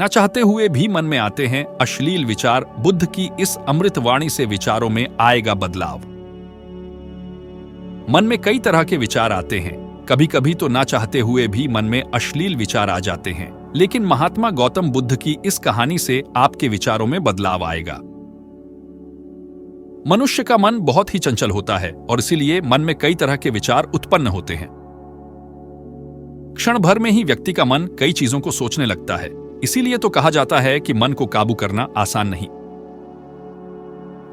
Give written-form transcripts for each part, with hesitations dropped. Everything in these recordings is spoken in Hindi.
ना चाहते हुए भी मन में आते हैं अश्लील विचार। बुद्ध की इस अमृत वाणी से विचारों में आएगा बदलाव। मन में कई तरह के विचार आते हैं। कभी कभी तो ना चाहते हुए भी मन में अश्लील विचार आ जाते हैं, लेकिन महात्मा गौतम बुद्ध की इस कहानी से आपके विचारों में बदलाव आएगा। मनुष्य का मन बहुत ही चंचल होता है और इसीलिए मन में कई तरह के विचार उत्पन्न होते हैं। क्षण भर में ही व्यक्ति का मन कई चीजों को सोचने लगता है। इसीलिए तो कहा जाता है कि मन को काबू करना आसान नहीं।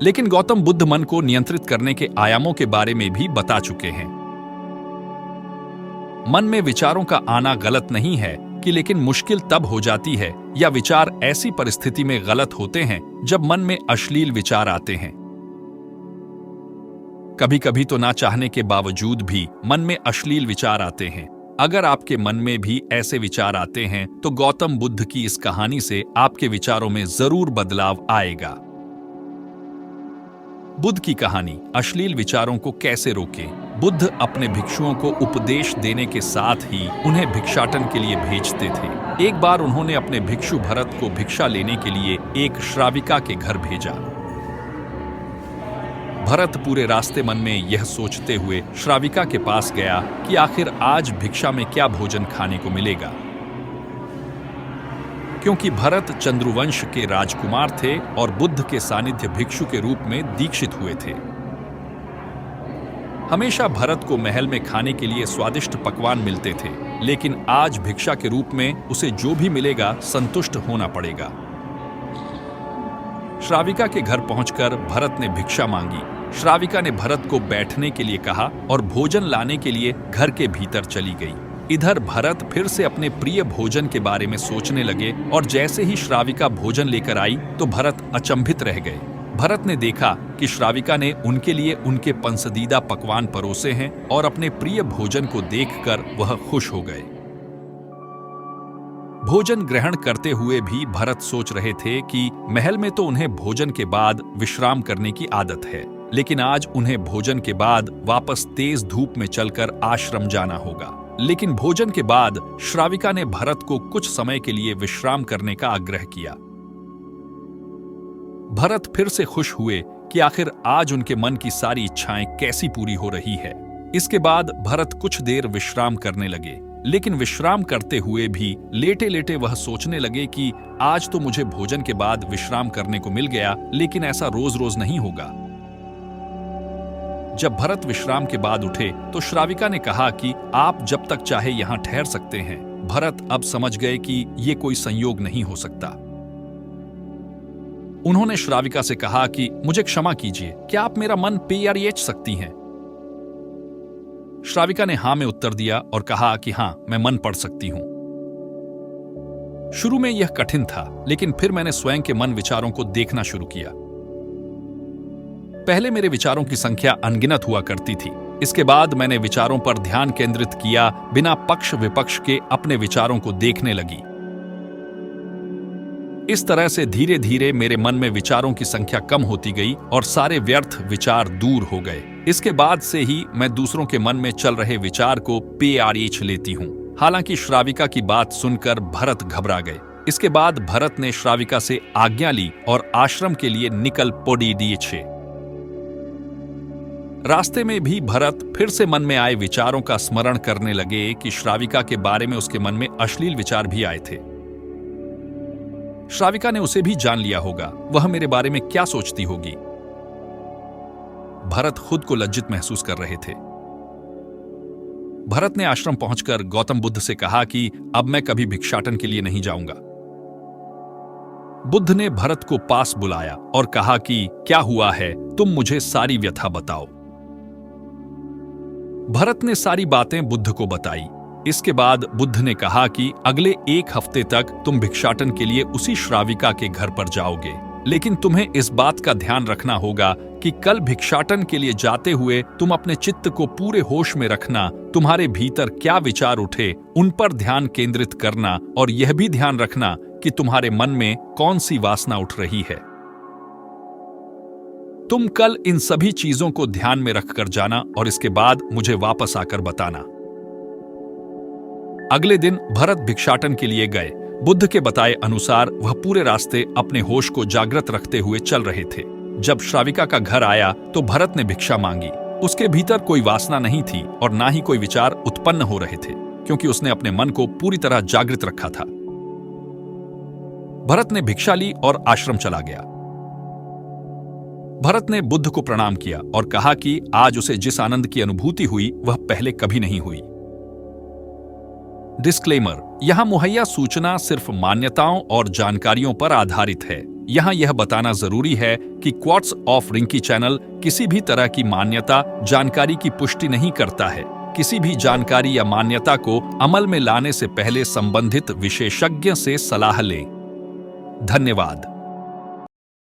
लेकिन गौतम बुद्ध मन को नियंत्रित करने के आयामों के बारे में भी बता चुके हैं। मन में विचारों का आना गलत नहीं है कि लेकिन मुश्किल तब हो जाती है या विचार ऐसी परिस्थिति में गलत होते हैं जब मन में अश्लील विचार आते हैं। कभी कभी तो ना चाहने के बावजूद भी मन में अश्लील विचार आते हैं। अगर आपके मन में भी ऐसे विचार आते हैं तो गौतम बुद्ध की इस कहानी से आपके विचारों में जरूर बदलाव आएगा। बुद्ध की कहानी, अश्लील विचारों को कैसे रोकें। बुद्ध अपने भिक्षुओं को उपदेश देने के साथ ही उन्हें भिक्षाटन के लिए भेजते थे। एक बार उन्होंने अपने भिक्षु भरत को भिक्षा लेने के लिए एक श्राविका के घर भेजा। भरत पूरे रास्ते मन में यह सोचते हुए श्राविका के पास गया कि आखिर आज भिक्षा में क्या भोजन खाने को मिलेगा। क्योंकि भरत चंद्रवंश के राजकुमार थे और बुद्ध के सानिध्य भिक्षु के रूप में दीक्षित हुए थे। हमेशा भरत को महल में खाने के लिए स्वादिष्ट पकवान मिलते थे, लेकिन आज भिक्षा के रूप में उसे जो भी मिलेगा संतुष्ट होना पड़ेगा। श्राविका के घर पहुंचकर भरत ने भिक्षा मांगी। श्राविका ने भरत को बैठने के लिए कहा और भोजन लाने के लिए घर के भीतर चली गई। इधर भरत फिर से अपने प्रिय भोजन के बारे में सोचने लगे और जैसे ही श्राविका भोजन लेकर आई तो भरत अचंभित रह गए। भरत ने देखा कि श्राविका ने उनके लिए उनके पसंदीदा पकवान परोसे हैं और अपने प्रिय भोजन को देखकर वह खुश हो गए। भोजन ग्रहण करते हुए भी भरत सोच रहे थे कि महल में तो उन्हें भोजन के बाद विश्राम करने की आदत है, लेकिन आज उन्हें भोजन के बाद वापस तेज धूप में चलकर आश्रम जाना होगा। लेकिन भोजन के बाद श्राविका ने भरत को कुछ समय के लिए विश्राम करने का आग्रह किया। भरत फिर से खुश हुए कि आखिर आज उनके मन की सारी इच्छाएं कैसी पूरी हो रही है। इसके बाद भरत कुछ देर विश्राम करने लगे, लेकिन विश्राम करते हुए भी लेटे लेटे वह सोचने लगे कि आज तो मुझे भोजन के बाद विश्राम करने को मिल गया, लेकिन ऐसा रोज रोज नहीं होगा। जब भरत विश्राम के बाद उठे तो श्राविका ने कहा कि आप जब तक चाहे यहां ठहर सकते हैं। भरत अब समझ गए कि ये कोई संयोग नहीं हो सकता। उन्होंने श्राविका से कहा कि मुझे क्षमा कीजिए, क्या आप मेरा मन पेयारिएच सकती हैं? श्राविका ने हां में उत्तर दिया और कहा कि हां, मैं मन पढ़ सकती हूं। शुरू में यह कठिन था, लेकिन फिर मैंने स्वयं के मन विचारों को देखना शुरू किया। पहले मेरे विचारों की संख्या अनगिनत हुआ करती थी। इसके बाद मैंने विचारों पर ध्यान केंद्रित किया, बिना पक्ष विपक्ष के अपने विचारों को देखने लगी। इस तरह से धीरे धीरे मेरे मन में विचारों की संख्या कम होती गई और सारे व्यर्थ विचार दूर हो गए। इसके बाद से ही मैं दूसरों के मन में चल रहे विचार को पेयारिएच लेती हूं। हालांकि श्राविका की बात सुनकर भरत घबरा गए। इसके बाद भरत ने श्राविका से आज्ञा ली और आश्रम के लिए निकल पड़िए। रास्ते में भी भरत फिर से मन में आए विचारों का स्मरण करने लगे कि श्राविका के बारे में उसके मन में अश्लील विचार भी आए थे। श्राविका ने उसे भी जान लिया होगा, वह मेरे बारे में क्या सोचती होगी। भरत खुद को लज्जित महसूस कर रहे थे। भरत ने आश्रम पहुंचकर गौतम बुद्ध से कहा कि अब मैं कभी भिक्षाटन के लिए नहीं जाऊंगा। बुद्ध ने भरत को पास बुलाया और कहा कि क्या हुआ है, तुम मुझे सारी व्यथा बताओ। भरत ने सारी बातें बुद्ध को बताई। इसके बाद बुद्ध ने कहा कि अगले 1 हफ्ते तक तुम भिक्षाटन के लिए उसी श्राविका के घर पर जाओगे, लेकिन तुम्हें इस बात का ध्यान रखना होगा कि कल भिक्षाटन के लिए जाते हुए तुम अपने चित्त को पूरे होश में रखना। तुम्हारे भीतर क्या विचार उठे उन पर ध्यान केंद्रित करना और यह भी ध्यान रखना कि तुम्हारे मन में कौन सी वासना उठ रही है। तुम कल इन सभी चीजों को ध्यान में रखकर जाना और इसके बाद मुझे वापस आकर बताना। अगले दिन भरत भिक्षाटन के लिए गए। बुद्ध के बताए अनुसार वह पूरे रास्ते अपने होश को जागृत रखते हुए चल रहे थे। जब श्राविका का घर आया तो भरत ने भिक्षा मांगी। उसके भीतर कोई वासना नहीं थी और ना ही कोई विचार उत्पन्न हो रहे थे, क्योंकि उसने अपने मन को पूरी तरह जागृत रखा था। भरत ने भिक्षा ली और आश्रम चला गया। भरत ने बुद्ध को प्रणाम किया और कहा कि आज उसे जिस आनंद की अनुभूति हुई वह पहले कभी नहीं हुई। डिस्क्लेमर: यहां मुहैया सूचना सिर्फ मान्यताओं और जानकारियों पर आधारित है। यहां यह बताना जरूरी है कि क्वार्ट्स ऑफ रिंकी चैनल किसी भी तरह की मान्यता जानकारी की पुष्टि नहीं करता है। किसी भी जानकारी या मान्यता को अमल में लाने से पहले संबंधित विशेषज्ञ से सलाह लें। धन्यवाद।